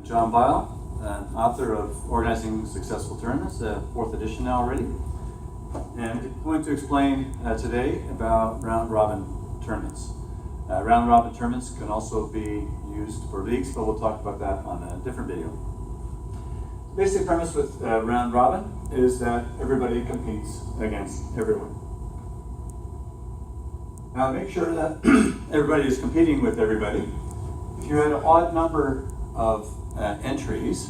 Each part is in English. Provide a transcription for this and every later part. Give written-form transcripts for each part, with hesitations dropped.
John Bile, an author of Organizing Successful Tournaments, fourth edition now already. And I'm going to explain today about round-robin tournaments. Round-robin tournaments can also be used for leagues, but we'll talk about that on a different video. Basic premise with round-robin is that everybody competes against everyone. Now make sure that everybody is competing with everybody. If you had an odd number of entries,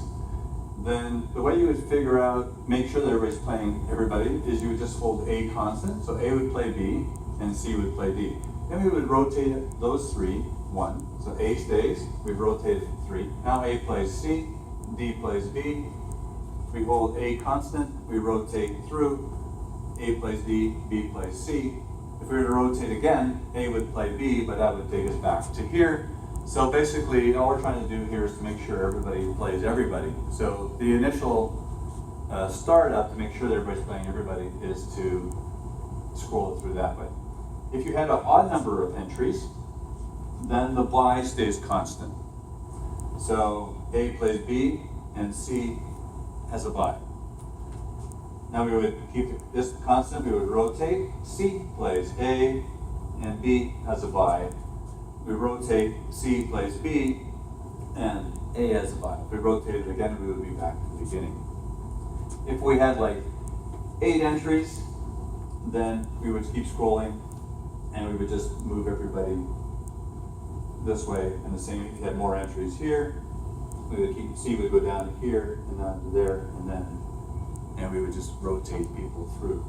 then the way you would figure out, make sure that everybody's playing everybody, is you would just hold A constant. So A would play B and C would play D. Then we would rotate those three, one. So A stays, we've rotated three. Now A plays C, D plays B. We hold A constant, we rotate through. A plays D, B plays C. If we were to rotate again, A would play B, but that would take us back to here. So basically, all we're trying to do here is to make sure everybody plays everybody. So the initial startup to make sure that everybody's playing everybody is to scroll it through that way. If you had an odd number of entries, then the Y stays constant. So A plays B and C has a Y. Now we would keep this constant, we would rotate. C plays A and B has a Y. We rotate, C plays B, and A has a Y. If we rotate it again, we would be back to the beginning. If we had like 8 entries, then we would keep scrolling, and we would just move everybody this way. And the same, if you had more entries here, we would keep, C would go down to here, and down to there, and we would just rotate people through.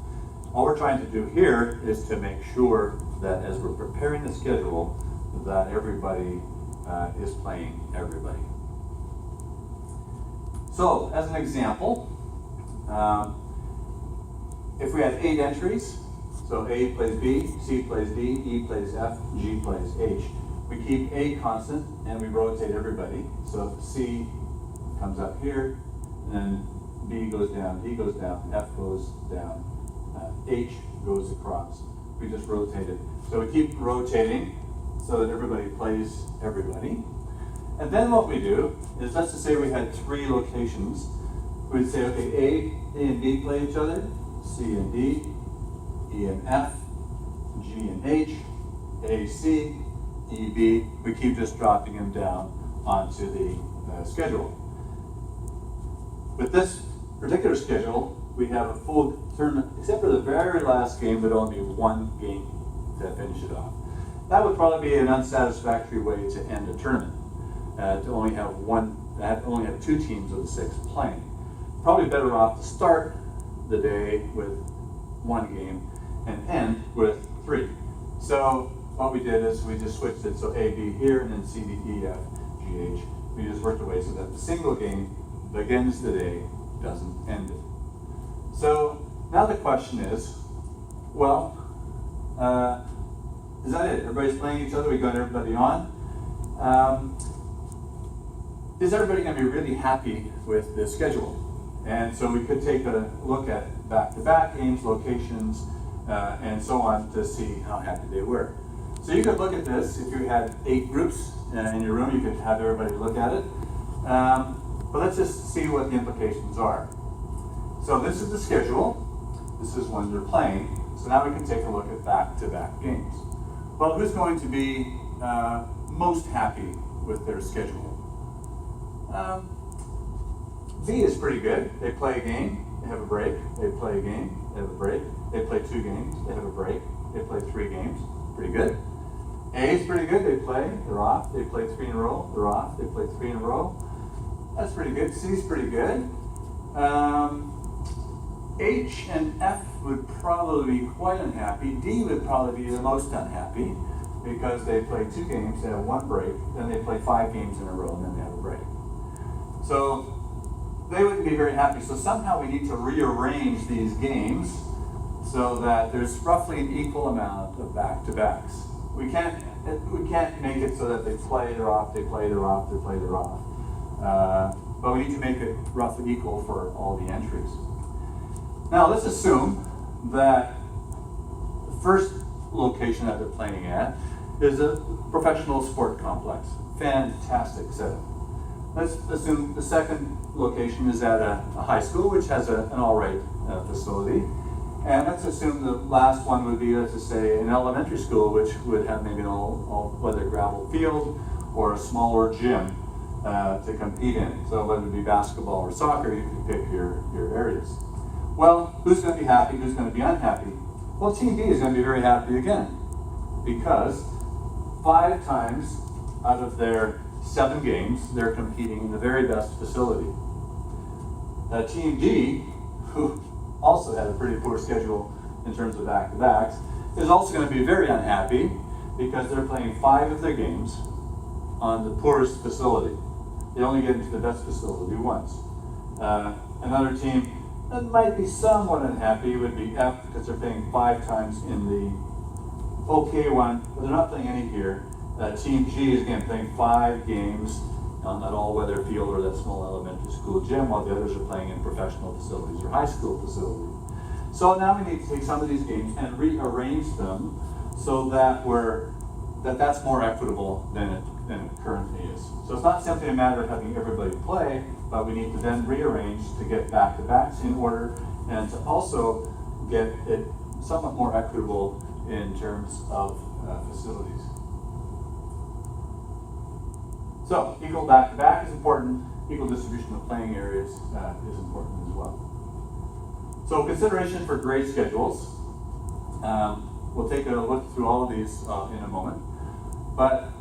All we're trying to do here is to make sure that as we're preparing the schedule, that everybody is playing everybody. So, as an example, if we had 8 entries, so A plays B, C plays D, E plays F, G plays H, we keep A constant and we rotate everybody. So if C comes up here, and then B goes down, D goes down, F goes down, H goes across. We just rotate it. So we keep rotating so that everybody plays everybody. And then what we do is, let's just say we had 3 locations. We'd say, okay, A and B play each other, C and D, E and F, G and H, A, C, E, B. We keep just dropping them down onto the schedule. With this particular schedule, we have a full tournament, except for the very last game, but only 1 game to finish it off. That would probably be an unsatisfactory way to end a tournament, to only have 2 teams of the 6 playing. Probably better off to start the day with 1 game and end with 3. So what we did is we just switched it, so A, B here, and then C, D, E, F, G, H. We just worked away so that the single game begins the day, doesn't end it. So now the question is, well, is that it? Everybody's playing each other, we got everybody on. Is everybody going to be really happy with this schedule? And so we could take a look at back-to-back games, locations, and so on to see how happy they were. So you could look at this. If you had 8 groups in your room, you could have everybody look at it. But let's just see what the implications are. So this is the schedule. This is when you're playing. So now we can take a look at back-to-back games. Well, who's going to be most happy with their schedule? B is pretty good. They play a game, they have a break. They play a game, they have a break. They play 2 games, they have a break. They play 3 games, pretty good. A is pretty good. They play, they're off. They play 3 in a row, they're off. They play 3 in a row. That's pretty good. C is pretty good. H and F would probably be quite unhappy. D would probably be the most unhappy because they play 2 games, they have 1 break, then they play 5 games in a row, and then they have a break. So they wouldn't be very happy. So somehow we need to rearrange these games so that there's roughly an equal amount of back-to-backs. We can't make it so that they play, they're off, they play, they're off, they play, they're off. But we need to make it roughly equal for all the entries. Now let's assume that the first location that they're playing at is a professional sport complex. Fantastic setup. Let's assume the second location is at a high school, which has an all-right facility. And let's assume the last one would be, let's just say, an elementary school, which would have maybe an all-weather gravel field or a smaller gym to compete in. So whether it be basketball or soccer, you can pick your areas. Well, who's going to be happy? Who's going to be unhappy? Well, Team B is going to be very happy again, because 5 times out of their 7 games, they're competing in the very best facility. Team D, who also had a pretty poor schedule in terms of back-to-backs, is also going to be very unhappy because they're playing 5 of their games on the poorest facility. They only get into the best facility once. Another team that might be somewhat unhappy would be F, because they're playing 5 times in the okay one, but they're not playing any here. Team G is again playing 5 games on that all-weather field or that small elementary school gym, while the others are playing in professional facilities or high school facilities. So now we need to take some of these games and rearrange them so that that's more equitable than it currently is. So it's not simply a matter of having everybody play, but we need to then rearrange to get back-to-backs in order and to also get it somewhat more equitable in terms of facilities. So equal back-to-back is important. Equal distribution of playing areas is important as well. So consideration for grade schedules. We'll take a look through all of these in a moment. But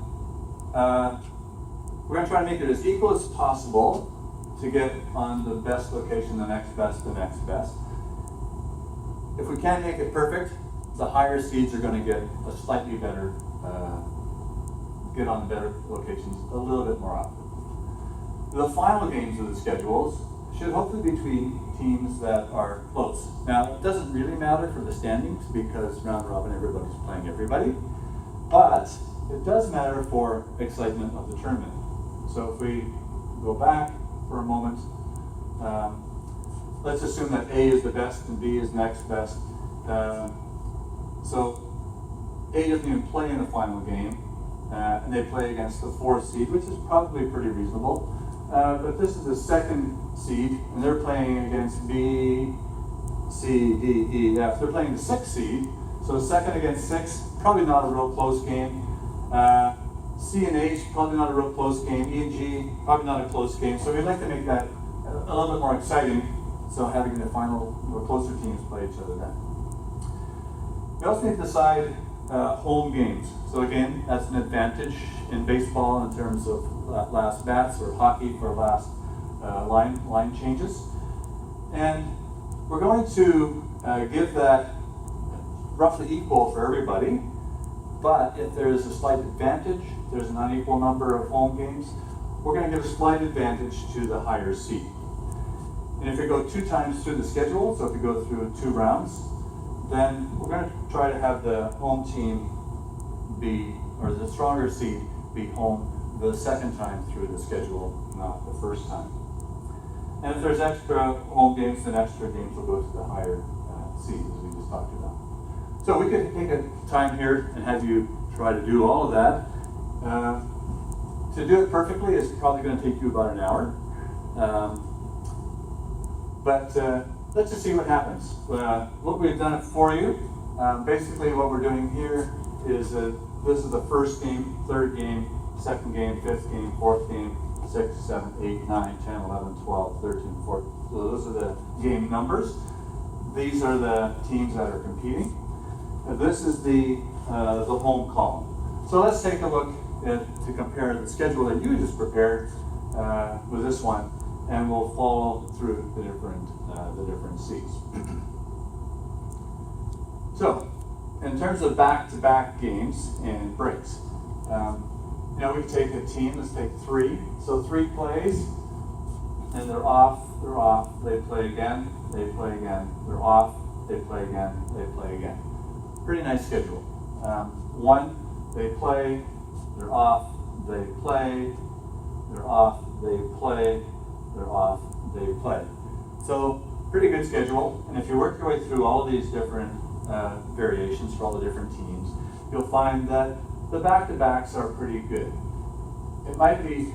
we're going to try to make it as equal as possible to get on the best location, the next best, the next best. If we can't make it perfect, the higher seeds are going to get a slightly better, get on the better locations a little bit more often. The final games of the schedules should hopefully be between teams that are close. Now, it doesn't really matter for the standings because round robin everybody's playing everybody, but it does matter for excitement of the tournament. So if we go back for a moment, let's assume that A is the best and B is next best. So A doesn't even play in the final game, and they play against the 4th seed, which is probably pretty reasonable. But this is the 2nd seed, and they're playing against B, C, D, E, F. They're playing the 6th seed, so 2nd against 6th, probably not a real close game. C and H, probably not a real close game. E and G, probably not a close game. So we'd like to make that a little bit more exciting, so having the final closer teams play each other then. We also need to decide home games. So again, that's an advantage in baseball in terms of last bats, or hockey for last line changes. And we're going to give that roughly equal for everybody, but if there's a slight advantage, there's an unequal number of home games, we're going to give a slight advantage to the higher seed. And if we go 2 times through the schedule, so if we go through 2 rounds, then we're going to try to have the home team be, or the stronger seed be home the 2nd time through the schedule, not the 1st time. And if there's extra home games, then extra games will go to the higher seed, as we just talked about. So we could take a time here and have you try to do all of that. To do it perfectly is probably going to take you about an hour. But let's just see what happens. What we've done it for you. Basically what we're doing here is this is the 1st game, 3rd game, 2nd game, 5th game, 4th game, 6, 7, 8, 9, 10, 11, 12, 13, 14. So those are the game numbers. These are the teams that are competing. This is the home column. So let's take a look to compare the schedule that you just prepared with this one, and we'll follow through the different seats. So, in terms of back-to-back games and breaks, we can take a team. Let's take 3. So 3 plays, and they're off. They play again. They play again. They're off. They play again. They play again. Pretty nice schedule. 1, they play, they're off, they play, they're off, they play, they're off, they play. So pretty good schedule. And if you work your way through all of these different variations for all the different teams, you'll find that the back-to-backs are pretty good. It might be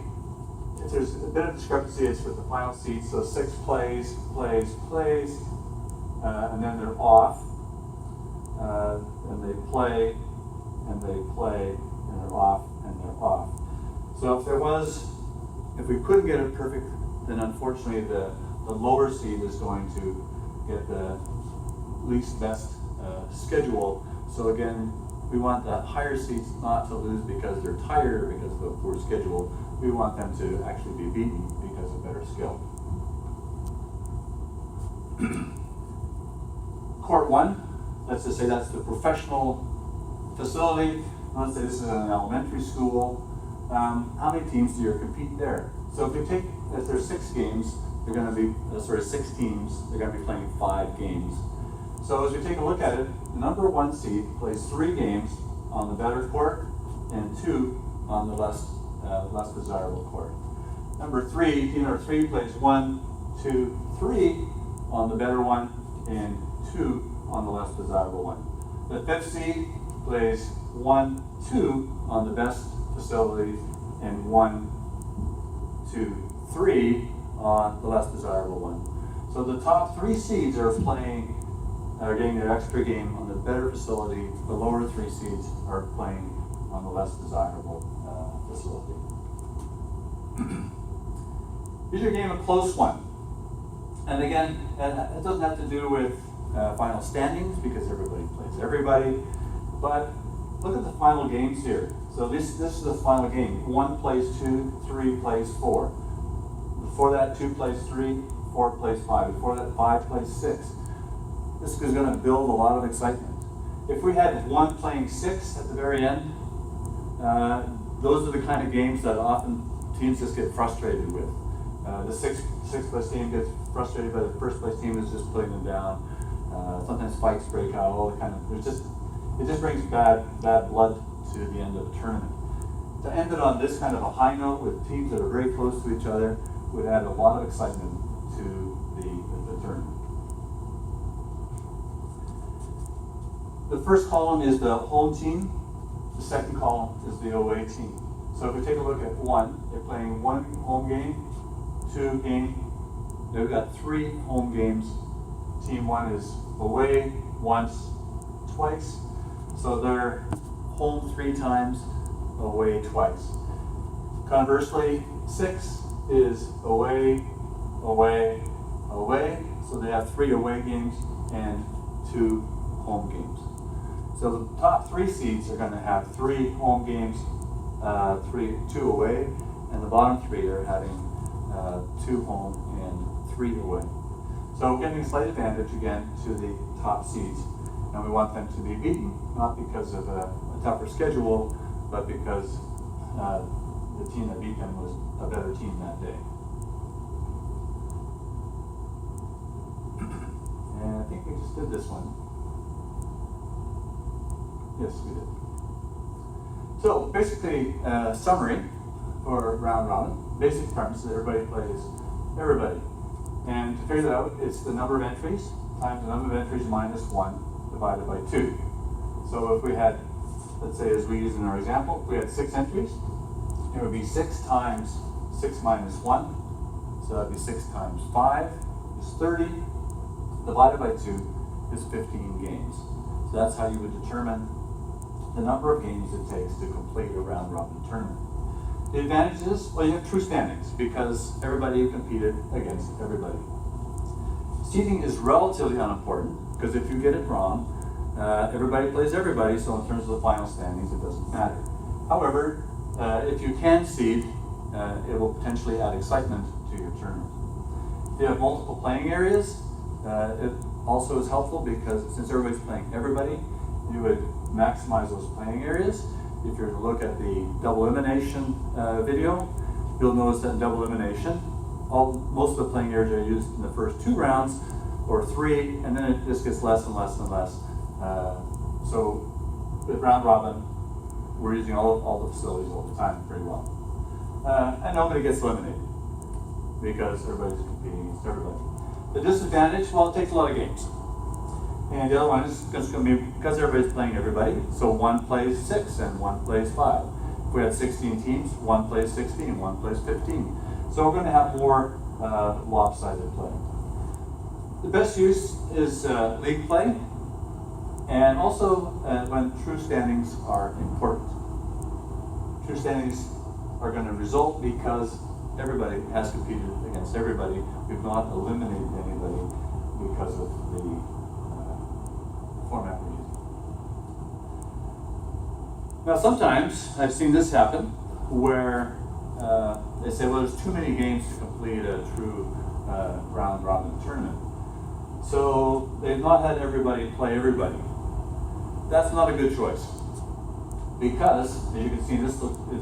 if there's a bit of discrepancy, it's with the final seeds. So 6 plays, and then they're off. And they play, and they play, and they're off, and they're off. So if we couldn't get it perfect, then unfortunately the lower seed is going to get the least best schedule. So again, we want the higher seeds not to lose because they're tired or because of a poor schedule. We want them to actually be beaten because of better skill. Court 1, let's just say that's the professional facility. Let's say this is an elementary school. How many teams do you compete there? So if there's 6 games, they're going to be, 6 teams, they're going to be playing 5 games. So as we take a look at it, the number 1 seed plays 3 games on the better court and 2 on the less desirable court. Team number 3 plays 1, 2, 3 on the better one and 2 on the less desirable one. The 5th seed plays 1, 2 on the best facility and 1, 2, 3 on the less desirable one. So the top 3 seeds are getting their extra game on the better facility. The lower 3 seeds are playing on the less desirable facility. Here's your game, a close one. And again, it doesn't have to do with final standings because everybody plays everybody, but look at the final games here. So this is the final game. 1 plays 2, 3 plays 4. Before that, 2 plays 3, 4 plays 5. Before that, 5 plays 6. This is going to build a lot of excitement. If we had 1 playing 6 at the very end, those are the kind of games that often teams just get frustrated with. The sixth place team gets frustrated by the first place team is just putting them down. Sometimes fights break out. All the kind of it just brings bad blood to the end of the tournament. To end it on this kind of a high note with teams that are very close to each other would add a lot of excitement to the tournament. The first column is the home team. The second column is the away team. So if we take a look at 1, they're playing 1 home game, 2 game. They've got 3 home games. Team 1 is away once, twice. So they're home 3 times, away twice. Conversely, 6 is away, away, away. So they have 3 away games and 2 home games. So the top 3 seeds are going to have 3 home games, 2 away, and the bottom 3 are having 2 home and 3 away. So we're getting a slight advantage again to the top seeds, and we want them to be beaten, not because of a tougher schedule, but because the team that beat them was a better team that day. And I think we just did this one. Yes, we did. So basically, summary for round robin. Basic premise is everybody plays everybody. And to figure that out, it's the number of entries times the number of entries minus 1 divided by 2. So if we had, let's say as we use in our example, if we had 6 entries, it would be 6 times 6 minus 1. So that would be 6 times 5 is 30. Divided by 2 is 15 games. So that's how you would determine the number of games it takes to complete a round robin tournament. The advantage is, well, you have true standings because everybody competed against everybody. Seeding is relatively unimportant because if you get it wrong, everybody plays everybody, so in terms of the final standings, it doesn't matter. However, if you can seed, it will potentially add excitement to your tournament. If you have multiple playing areas, it also is helpful because since everybody's playing everybody, you would maximize those playing areas. If you're to look at the double elimination video, you'll notice that in double elimination, most of the playing areas are used in the first 2 rounds or 3, and then it just gets less and less and less. So with round robin, we're using all the facilities all the time pretty well. And nobody gets eliminated because everybody's competing against everybody. The disadvantage, well, it takes a lot of games. And the other one is just going to be because everybody's playing everybody, so 1 plays 6 and 1 plays 5. If we had 16 teams, 1 plays 16, 1 plays 15. So we're going to have more lopsided play. The best use is league play, and also when true standings are important. True standings are going to result because everybody has competed against everybody. We've not eliminated anybody because of the format we're using. Now sometimes I've seen this happen where they say, well, there's too many games to complete a true round robin tournament. So they've not had everybody play everybody. That's not a good choice. Because, as you can see in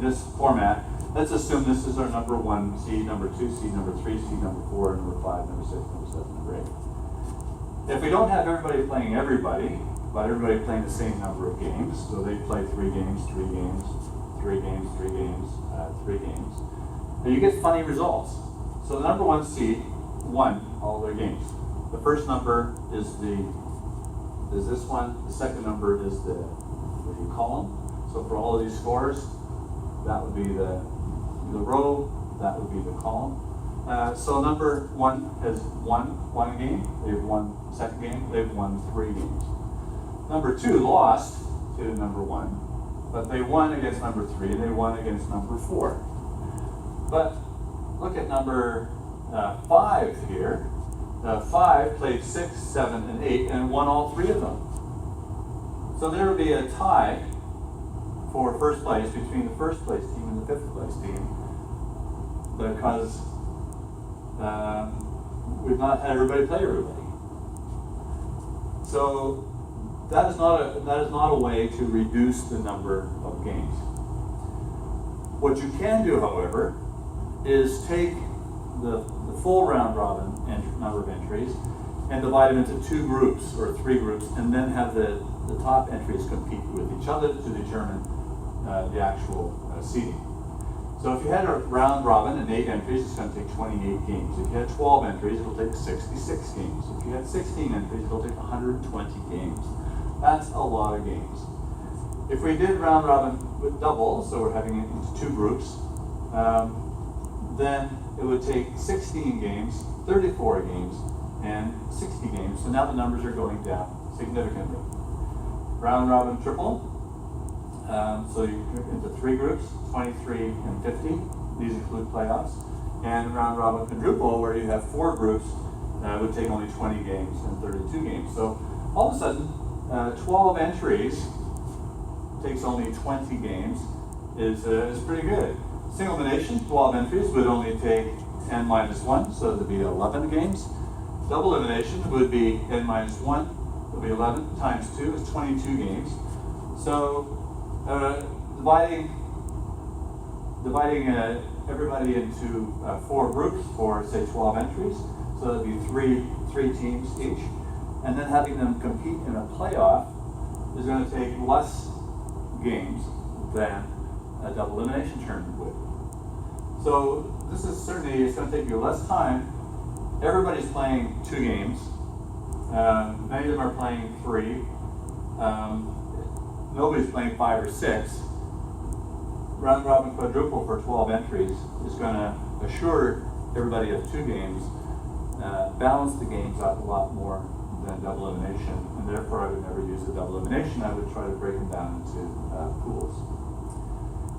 this format, let's assume this is our number 1 seed, number 2 seed, number 3 seed, number 4, number 5, number 6, number 7, number 8. If we don't have everybody playing everybody, but everybody playing the same number of games, so they play 3 games, 3 games, 3 games, 3 games, 3 games, then you get funny results. So the number 1 seed won all their games. The first number is this one, the second number is the column. So for all of these scores, that would be the row, that would be the column. So number 1 has won one game, they've won the second game, they've won 3 games. Number 2 lost to number 1, but they won against number 3, they won against number 4. But look at number 5 here. 5 played 6, 7, and 8 and won all 3 of them. So there would be a tie for first place between the first place team and the 5th place team, because we've not had everybody play everybody. So that is not a way to reduce the number of games. What you can do, however, is take the full round robin number of entries and divide them into 2 groups or 3 groups, and then have the top entries compete with each other to determine the actual seeding. So if you had a round robin and 8 entries, it's going to take 28 games. If you had 12 entries, it'll take 66 games. If you had 16 entries, it'll take 120 games. That's a lot of games. If we did round robin with double, so we're having it into 2 groups, then it would take 16 games, 34 games, and 60 games. So now the numbers are going down significantly. Round robin triple, so you go into 3 groups, 23 and 50. These include playoffs. And round robin quadruple, where you have 4 groups, would take only 20 games and 32 games. So all of a sudden, 12 entries takes only 20 games is pretty good. Single elimination, 12 entries, would only take n minus 1, so it would be 11 games. Double elimination would be n minus 1, it would be 11 times 2 is 22 games. So dividing everybody into 4 groups for, say, 12 entries, so that would be three teams each, and then having them compete in a playoff is going to take less games than a double elimination tournament would. So this is certainly, it's going to take you less time. Everybody's playing 2 games. Many of them are playing 3. Nobody's playing 5 or 6. Round robin quadruple for 12 entries is going to assure everybody of 2 games, balance the games out a lot more than double elimination, and therefore I would never use a double elimination. I would try to break them down into pools.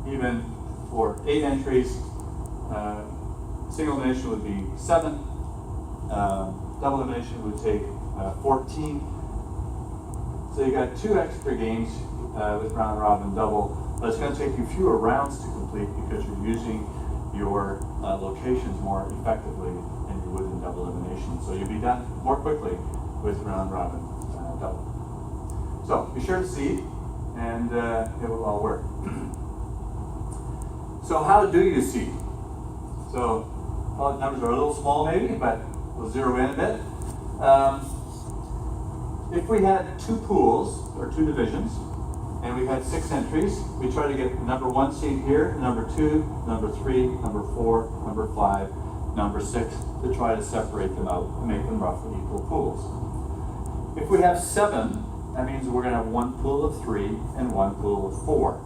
Even for 8 entries, single elimination would be 7. Double elimination would take 14. So you got 2 extra games with round robin double, but it's going to take you fewer rounds to complete because you're using your locations more effectively than you would in double elimination. So you'll be done more quickly with round robin double. So be sure to seed, and it will all work. So how do you seed? So the numbers are a little small maybe, but we'll zero in a bit. If we had 2 pools, or 2 divisions, and we had 6 entries, we try to get the number 1 seed here, number 2, number 3, number 4, number 5, number 6, to try to separate them out and make them roughly equal pools. If we have 7, that means we're going to have 1 pool of 3 and 1 pool of 4.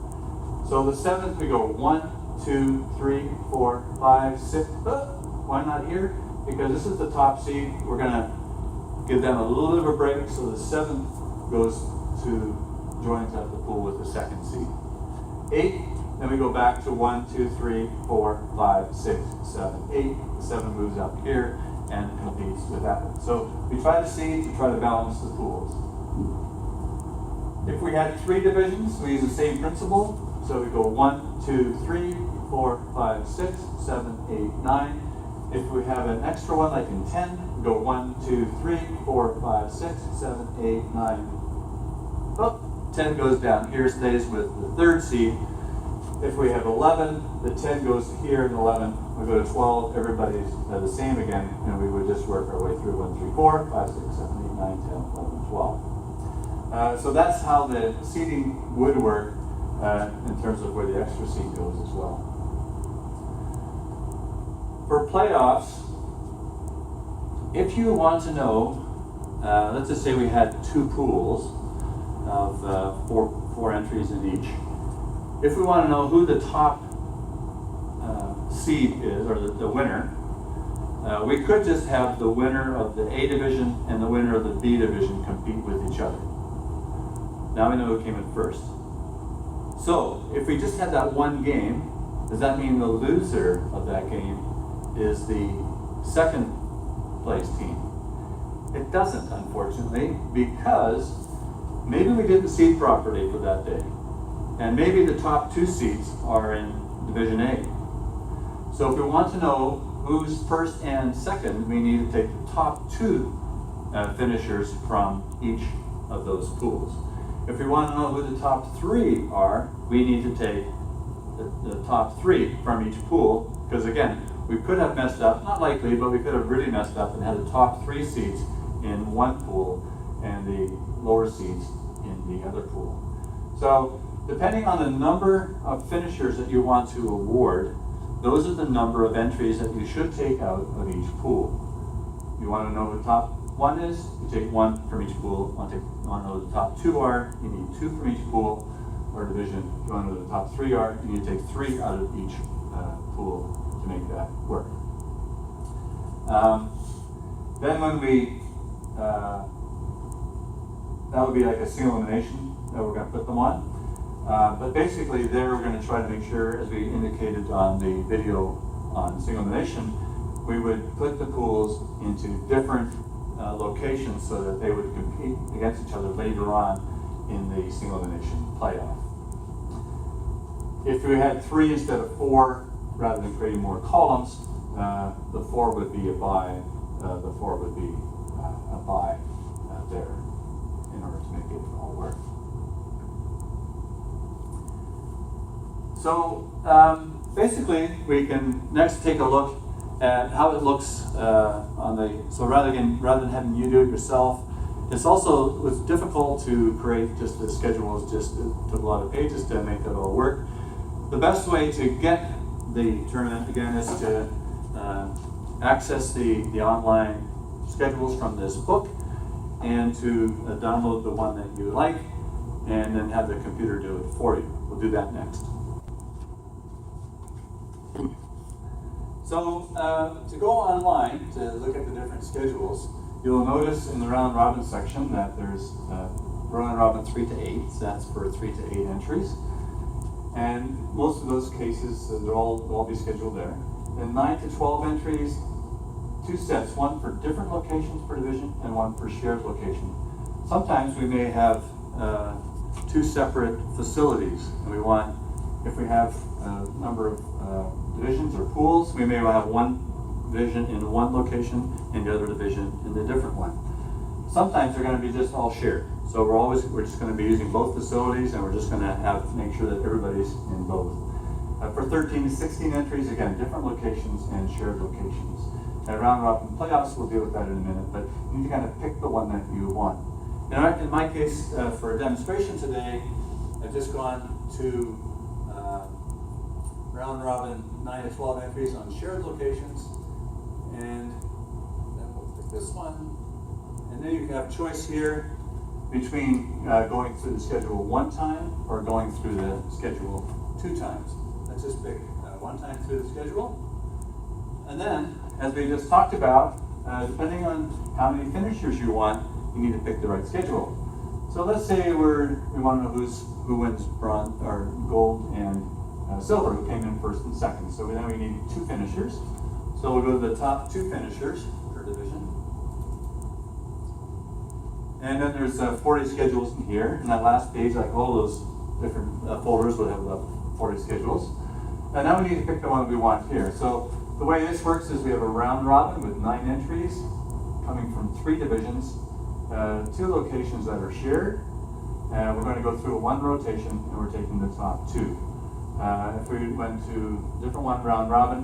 So the 7th we go 1, 2, 3, 4, 5, 6. Why not here? Because this is the top seed. We're going to give them a little bit of a break, so the 7th goes to joins up the pool with the 2nd seed. 8, then we go back to 1, 2, 3, 4, 5, 6, 7, 8. The 7 moves up here and competes with that one. So we try the seeds, we try to balance the pools. If we had 3 divisions, we use the same principle. So we go 1, 2, 3, 4, 5, 6, 7, 8, 9. If we have an extra one, like in 10, we go 1, 2, 3, 4, 5, 6, 7, 8, 9. Oh, 10 goes down here, stays with the 3rd seed. If we have 11, the 10 goes here, and 11, we go to 12, everybody's the same again, and we would just work our way through 1, 3, 4, 5, 6, 7, 8, 9, 10, 11, 12. So that's how the seeding would work in terms of where the extra seed goes as well. For playoffs, if you want to know, let's just say we had 2 pools of four entries in each. If we want to know who the top seed is, or the winner, we could just have the winner of the A division and the winner of the B division compete with each other. Now we know who came in first. So if we just had that one game, does that mean the loser of that game is the 2nd place team? It doesn't, unfortunately, because maybe we didn't seed properly for that day. And maybe the top 2 seeds are in Division A. So if we want to know who's first and second, we need to take the top 2 finishers from each of those pools. If we want to know who the top 3 are, we need to take the top 3 from each pool, because again, we could have messed up, not likely, but we could have really messed up and had the top 3 seeds in one pool and the lower seeds in the other pool. So depending on the number of finishers that you want to award, those are the number of entries that you should take out of each pool. You want to know who the top 1 is, you take 1 from each pool. You want to know who the top 2 are, you need 2 from each pool or division. You want to know who the top 3 are, you need to take 3 out of each pool to make that work. Then when we, that would be like a single elimination that we're going to put them on. But basically there we're going to try to make sure, as we indicated on the video on single elimination, we would put the pools into different locations so that they would compete against each other later on in the single elimination playoff. If we had 3 instead of 4, rather than creating more columns, the 4 would be a bye, the 4 would be a bye there in order to make it all work. So basically, we can next take a look at how it looks on the. So rather than having you do it yourself, it was difficult to create just the schedules. Just it took a lot of pages to make that all work. The best way to get the tournament again is to access the online schedules from this book and to download the one that you like, and then have the computer do it for you. We'll do that next. So to go online to look at the different schedules, you'll notice in the round robin section that there's round robin 3 to 8, so that's for 3 to 8 entries. And most of those cases, they'll all be scheduled there. Then 9 to 12 entries, 2 sets, one for different locations per division and one for shared location. Sometimes we may have 2 separate facilities, and we want, if we have a number of divisions or pools, we may have one division in one location and the other division in the different one. Sometimes they're going to be just all shared. So we're just going to be using both facilities, and we're just going to make sure that everybody's in both. For 13 to 16 entries, again, different locations and shared locations. At round robin playoffs, we'll deal with that in a minute, but you need to kind of pick the one that you want. Now, in my case, for a demonstration today, I've just gone to round robin 9 to 12 entries on shared locations, and then we'll pick this one. And then you can have choice here between going through the schedule 1 time or going through the schedule 2 times. Let's just pick one time through the schedule. And then, as we just talked about, depending on how many finishers you want, you need to pick the right schedule. So let's say we want to know who wins bronze or gold and silver, who came in first and second. So now we need 2 finishers. So we'll go to the top 2 finishers per division. And then there's 40 schedules in here. And that last page, like all those different folders, will have about 40 schedules. And now we need to pick the one we want here. So the way this works is we have a round robin with 9 entries coming from 3 divisions, 2 locations that are shared. We're going to go through one rotation, and we're taking the top 2. If we went to a different one, round robin,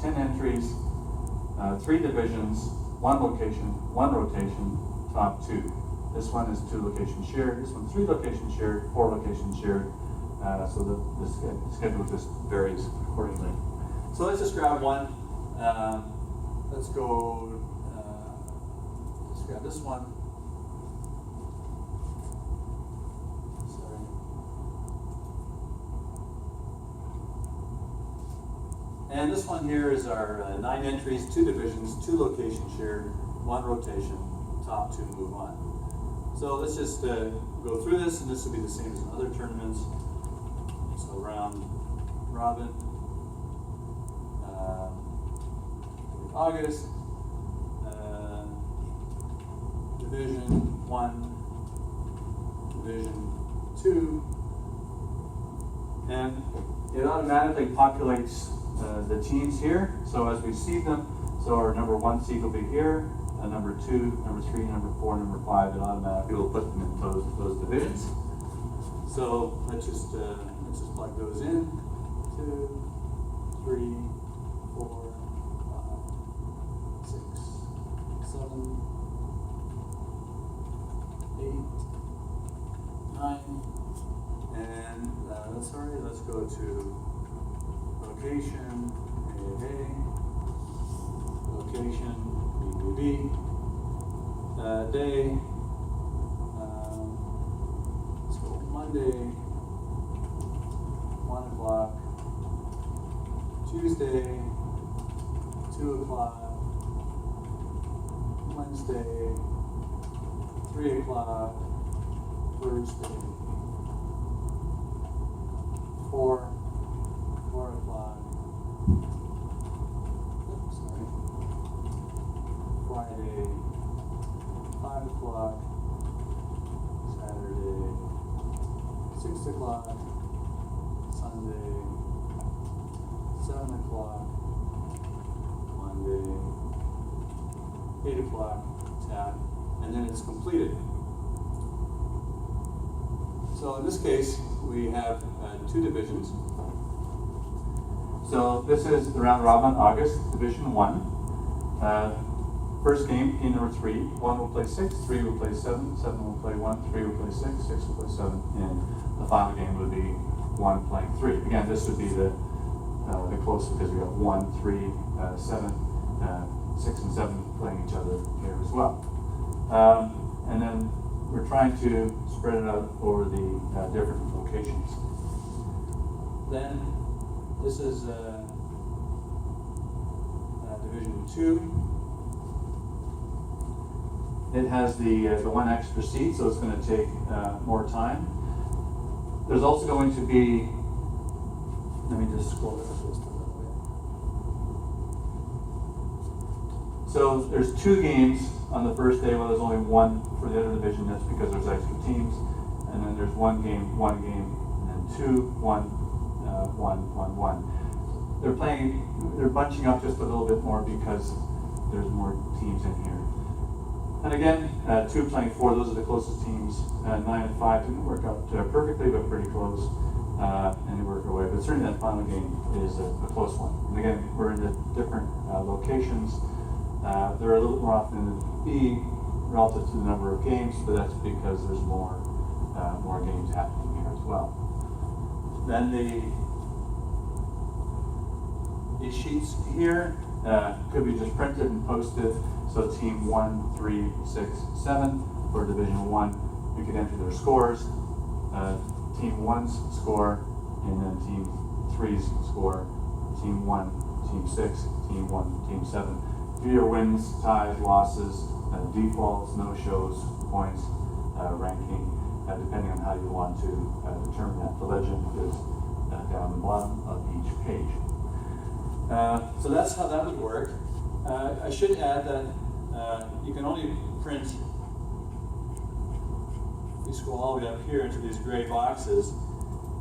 10 entries, 3 divisions, 1 location, 1 rotation, top 2. This one is 2 locations shared. This one 3 locations shared, 4 locations shared. So the schedule just varies accordingly. So let's just grab one. Let's go. Let's grab this one. Sorry. And this one here is our 9 entries, 2 divisions, 2 locations shared, 1 rotation, top 2, move on. So let's just go through this, and this will be the same as in other tournaments. So round robin, August, division 1, division 2, and it automatically populates the teams here. So as we seed them, so our number 1 seed will be here, number 2, number 3, number 4, number 5, and automatically will put them in those divisions. So let's just plug those in. 2, 3, 4, 5, 6, 7, 8, 9, and let's go to location A, location B, day. Let's go Monday, 1 o'clock. Tuesday, 2 o'clock. Wednesday, 3 o'clock. Thursday, 4 o'clock. Oops, sorry. Friday, 5 o'clock. Saturday, 6 o'clock. Sunday, 7 o'clock. Monday, 8 o'clock. Tap, and then it's completed. So in this case, we have 2 divisions. So this is the round robin, August, Division 1. First game number 3. 1 will play 6, 3 will play 7, 7 will play 1, 3 will play 6, 6 will play 7, and the final game would be 1 playing 3. Again, this would be the closest because we have 1, 3, 7, 6, and 7 playing each other here as well. And then we're trying to spread it out over the different locations. Then this is Division 2. It has the 1 extra seat, so it's going to take more time. There's also going to be, let me just scroll this a little bit. So there's 2 games on the first day. Well, there's only 1 for the other division. That's because there's extra teams. And then there's 1 game, and then 2, 1, 1, 1. They're bunching up just a little bit more because there's more teams in here. And again, 2 playing 4, those are the closest teams. 9 and 5 didn't work out perfectly, but pretty close. And they work away. But certainly that final game is a close one. And again, we're in the different locations. They're a little more often in B relative to the number of games, but that's because there's more games happening here as well. Then these sheets here could be just printed and posted. So team 1, 3, 6, 7 for Division 1, you can enter their scores, team 1's score, and then team 3's score, team 1, team 6, team 1, team 7. Here are your wins, ties, losses, defaults, no-shows, points, ranking, depending on how you want to determine that. The legend is down the bottom of each page. So that's how that would work. I should add that you can only print, you scroll all the way up here into these gray boxes,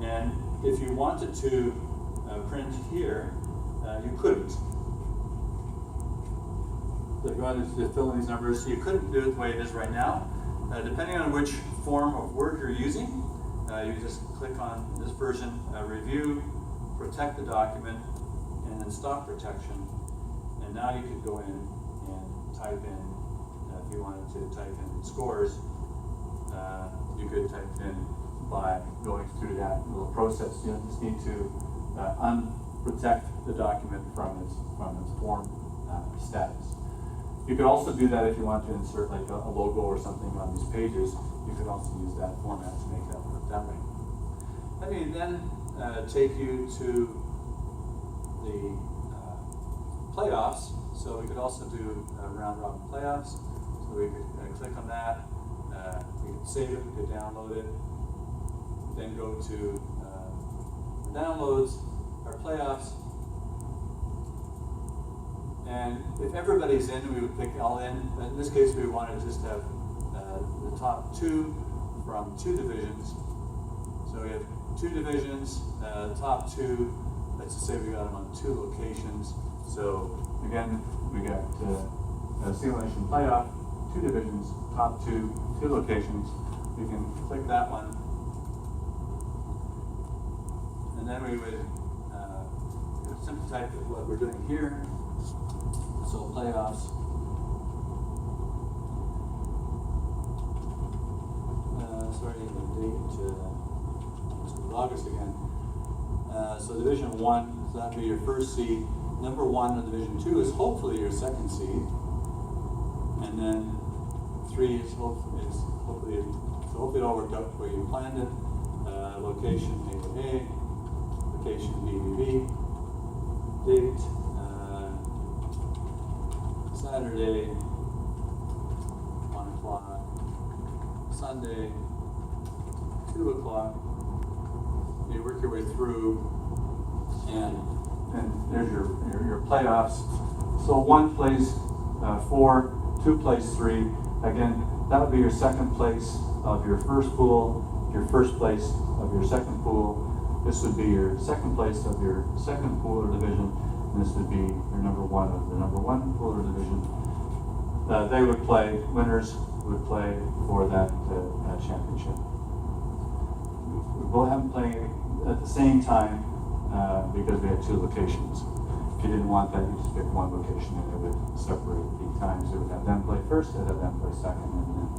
and if you wanted to print here, you couldn't. So if you wanted to fill in these numbers, you couldn't do it the way it is right now. Depending on which form of Word you're using, you just click on this version, review, protect the document, and then stop protection. And now you could go in and type in, if you wanted to type in scores, you could type in by going through that little process. You just need to unprotect the document from its form status. You could also do that if you want to insert like a logo or something on these pages. You could also use that format to make that work that way. Let me then take you to the playoffs. So we could also do round robin playoffs. So we could click on that. We could save it, we could download it, then go to downloads, our playoffs. And if everybody's in, we would pick all in. But in this case, we want to just have the top 2 from 2 divisions. So we have 2 divisions, top 2. Let's just say we got them on 2 locations. So again, we got simulation playoff, 2 divisions, top 2 locations. We can click that one, and then we would simply type what we're doing here. So playoffs. Sorry, the date. It's August again. So Division 1, so that'd be your first seed. Number 1 in Division 2 is hopefully your second seed, and then 3 is hopefully it all worked out where you planned it. Location A, location B, date. Saturday, 1 o'clock, Sunday, 2 o'clock. You work your way through, and there's your playoffs. So 1 plays 4, 2 plays 3. Again, that would be your second place of your first pool, your first place of your second pool. This would be your second place of your second pool or division. And this would be your number 1 of the number 1 pool or division. They would play, winners would play for that championship. We both have them playing at the same time because we had 2 locations. If you didn't want that, you just pick 1 location and it would separate the times. It would have them play first, it would have them play second, and then